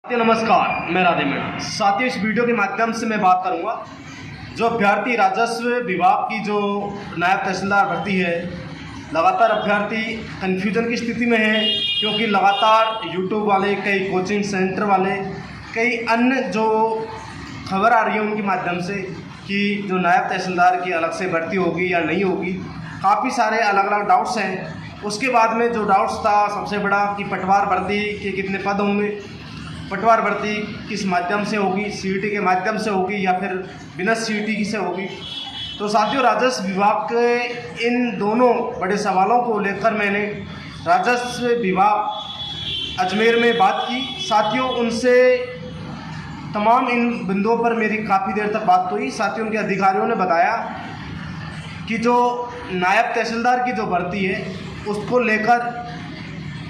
नमस्कार, मैं राधे मीणा। साथियों, इस वीडियो के माध्यम से मैं बात करूंगा जो अभ्यर्थी राजस्व विभाग की जो नायब तहसीलदार भर्ती है, लगातार अभ्यर्थी कन्फ्यूजन की स्थिति में है क्योंकि लगातार यूट्यूब वाले, कई कोचिंग सेंटर वाले, कई अन्य जो खबर आ रही है उनके माध्यम से कि जो नायब तहसीलदार की अलग से भर्ती होगी या नहीं होगी, काफ़ी सारे अलग अलग डाउट्स हैं। उसके बाद में जो डाउट्स था सबसे बड़ा कि पटवार भर्ती के कितने पद होंगे, पटवार भर्ती किस माध्यम से होगी, सीईटी के माध्यम से होगी या फिर बिना सीईटी से होगी। तो साथियों, राजस्व विभाग के इन दोनों बड़े सवालों को लेकर मैंने राजस्व विभाग अजमेर में बात की। साथियों, उनसे तमाम इन बिंदुओं पर मेरी काफ़ी देर तक बात हुई। साथियों, उनके अधिकारियों ने बताया कि जो नायब तहसीलदार की जो भर्ती है उसको लेकर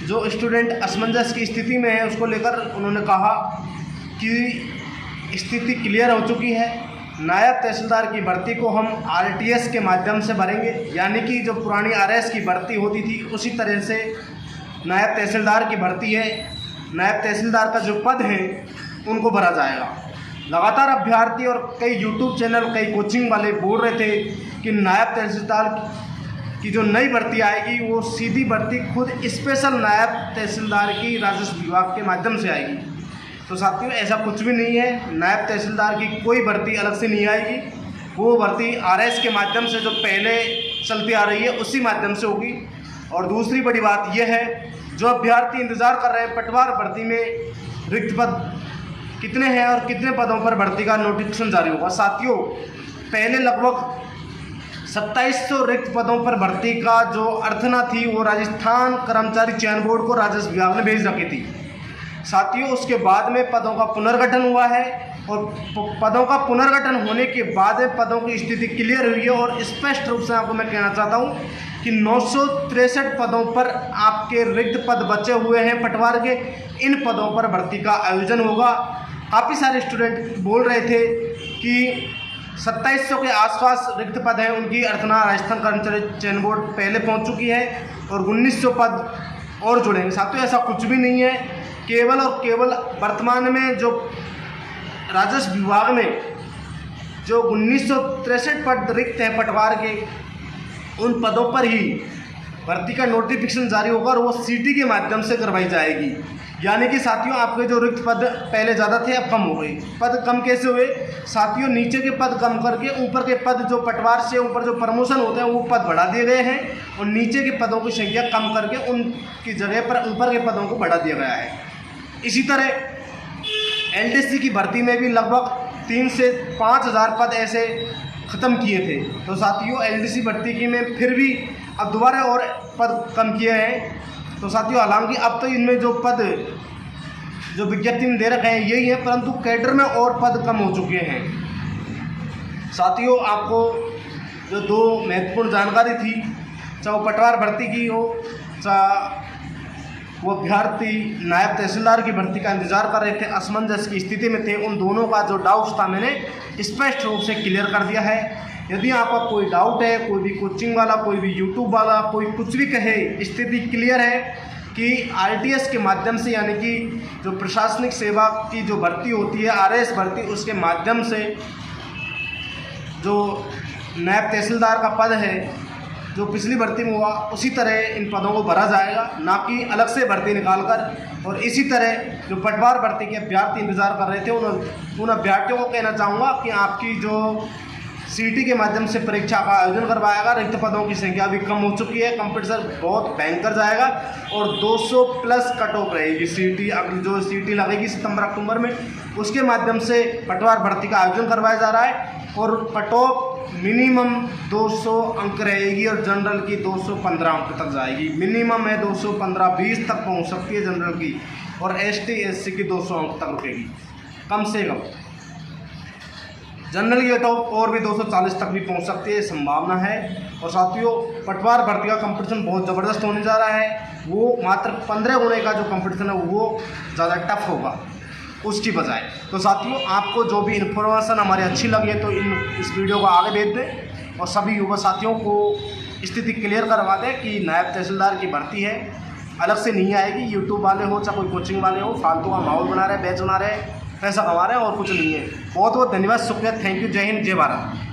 जो स्टूडेंट असमंजस की स्थिति में है उसको लेकर उन्होंने कहा कि स्थिति क्लियर हो चुकी है। नायब तहसीलदार की भर्ती को हम आरटीएस के माध्यम से भरेंगे, यानी कि जो पुरानी आरएस की भर्ती होती थी उसी तरह से नायब तहसीलदार की भर्ती है। नायब तहसीलदार का जो पद है उनको भरा जाएगा। लगातार अभ्यर्थी और कई यूट्यूब चैनल, कई कोचिंग वाले बोल रहे थे कि नायब तहसीलदार की जो नई भर्ती आएगी वो सीधी भर्ती खुद स्पेशल नायब तहसीलदार की राजस्व विभाग के माध्यम से आएगी। तो साथियों, ऐसा कुछ भी नहीं है। नायब तहसीलदार की कोई भर्ती अलग से नहीं आएगी। वो भर्ती आरएस के माध्यम से जो पहले चलती आ रही है उसी माध्यम से होगी। और दूसरी बड़ी बात यह है, जो अभ्यर्थी इंतज़ार कर रहे हैं पटवार भर्ती में रिक्त पद कितने हैं और कितने पदों पर भर्ती का नोटिफिकेशन जारी होगा। साथियों, पहले लगभग 2700 रिक्त पदों पर भर्ती का जो अर्थना थी वो राजस्थान कर्मचारी चयन बोर्ड को राजस्व विभाग ने भेज रखी थी। साथियों, उसके बाद में पदों का पुनर्गठन हुआ है और पदों का पुनर्गठन होने के बाद पदों की स्थिति क्लियर हुई है। और स्पष्ट रूप से आपको मैं कहना चाहता हूँ कि 963 पदों पर आपके रिक्त पद बचे हुए हैं पटवार के। इन पदों पर भर्ती का आयोजन होगा। काफ़ी सारे स्टूडेंट बोल रहे थे कि 2700 के आसपास रिक्त पद हैं, उनकी अर्थना राजस्थान कर्मचारी चयन बोर्ड पहले पहुंच चुकी है और 1900 पद और जुड़ेंगे। साथियों, ऐसा कुछ भी नहीं है। केवल और केवल वर्तमान में जो राजस्व विभाग में जो 1963 पद रिक्त हैं पटवार के, उन पदों पर ही भर्ती का नोटिफिकेशन जारी होगा और वो सीटी के माध्यम से करवाई जाएगी। यानी कि साथियों, आपके जो रिक्त पद पहले ज़्यादा थे अब कम हो गए। पद कम कैसे हुए? साथियों, नीचे के पद कम करके ऊपर के पद, जो पटवार से ऊपर जो प्रमोशन होते हैं वो पद बढ़ा दिए गए हैं और नीचे के पदों की संख्या कम करके उनकी जगह पर ऊपर के पदों को बढ़ा दिया गया है। इसी तरह एलडीसी की भर्ती में भी लगभग 3 से 5 हज़ार पद ऐसे ख़त्म किए थे। तो साथियों, एलडीसी भर्ती की में फिर भी अब दोबारा और पद कम किए हैं। तो साथियों, हालांकि अब तो इनमें जो पद जो विज्ञप्ति में दे रखे हैं यही है, परंतु कैडर में और पद कम हो चुके हैं। साथियों, आपको जो 2 महत्वपूर्ण जानकारी थी, चाहे वो पटवार भर्ती की हो, चाहे वो अभ्यर्थी नायब तहसीलदार की भर्ती का इंतजार कर रहे थे, असमंजस की स्थिति में थे, उन दोनों का जो डाउट्स था मैंने स्पष्ट रूप से क्लियर कर दिया है। यदि आपका कोई डाउट है, कोई भी कोचिंग वाला, कोई भी यूट्यूब वाला, कोई कुछ भी कहे, स्थिति क्लियर है कि आरटीएस के माध्यम से, यानी कि जो प्रशासनिक सेवा की जो भर्ती होती है आरएस भर्ती, उसके माध्यम से जो नायब तहसीलदार का पद है जो पिछली भर्ती में हुआ उसी तरह इन पदों को भरा जाएगा, ना कि अलग से भर्ती निकालकर। और इसी तरह जो पटवार भर्ती के अभ्यर्थी इंतज़ार कर रहे थे उन अभ्यर्थियों को कहना चाहूँगा कि आपकी जो सीटी के माध्यम से परीक्षा का आयोजन करवाएगा। रिक्त पदों की संख्या भी कम हो चुकी है, कंपटीशन बहुत भयंकर जाएगा और 200 प्लस कट ऑफ रहेगी। सीटी अगली जो सीटी लगेगी सितंबर अक्टूबर में, उसके माध्यम से पटवार भर्ती का आयोजन करवाया जा रहा है और कट ऑफ मिनिमम 200 अंक रहेगी और जनरल की 215 अंक तक जाएगी। मिनिमम है 215, 20 तक पहुँच सकती है जनरल की, और एसटी एससी की 200 अंक तक रुकेगी कम से कम। जनरल की टॉप और भी 240 तक भी पहुंच सकती है, संभावना है। और साथियों, पटवार भर्ती का कंपटीशन बहुत ज़बरदस्त होने जा रहा है। वो मात्र 15 गुणे का जो कंपटीशन है वो ज़्यादा टफ होगा उसकी बजाय। तो साथियों, आपको जो भी इन्फॉर्मेशन हमारी अच्छी लगी है तो इस वीडियो को आगे भेज दें और सभी युवा साथियों को स्थिति क्लियर करवा दें कि नायब तहसीलदार की भर्ती है अलग से नहीं आएगी। यूट्यूब वाले हो चाहे कोई कोचिंग वाले हो, फालतू का माहौल बना रहे हैं, बैच बना रहे हैं, पैसा कमा रहे हैं और कुछ नहीं है। बहुत बहुत धन्यवाद, शुक्रिया, थैंक यू, जय हिंद, जय भारत।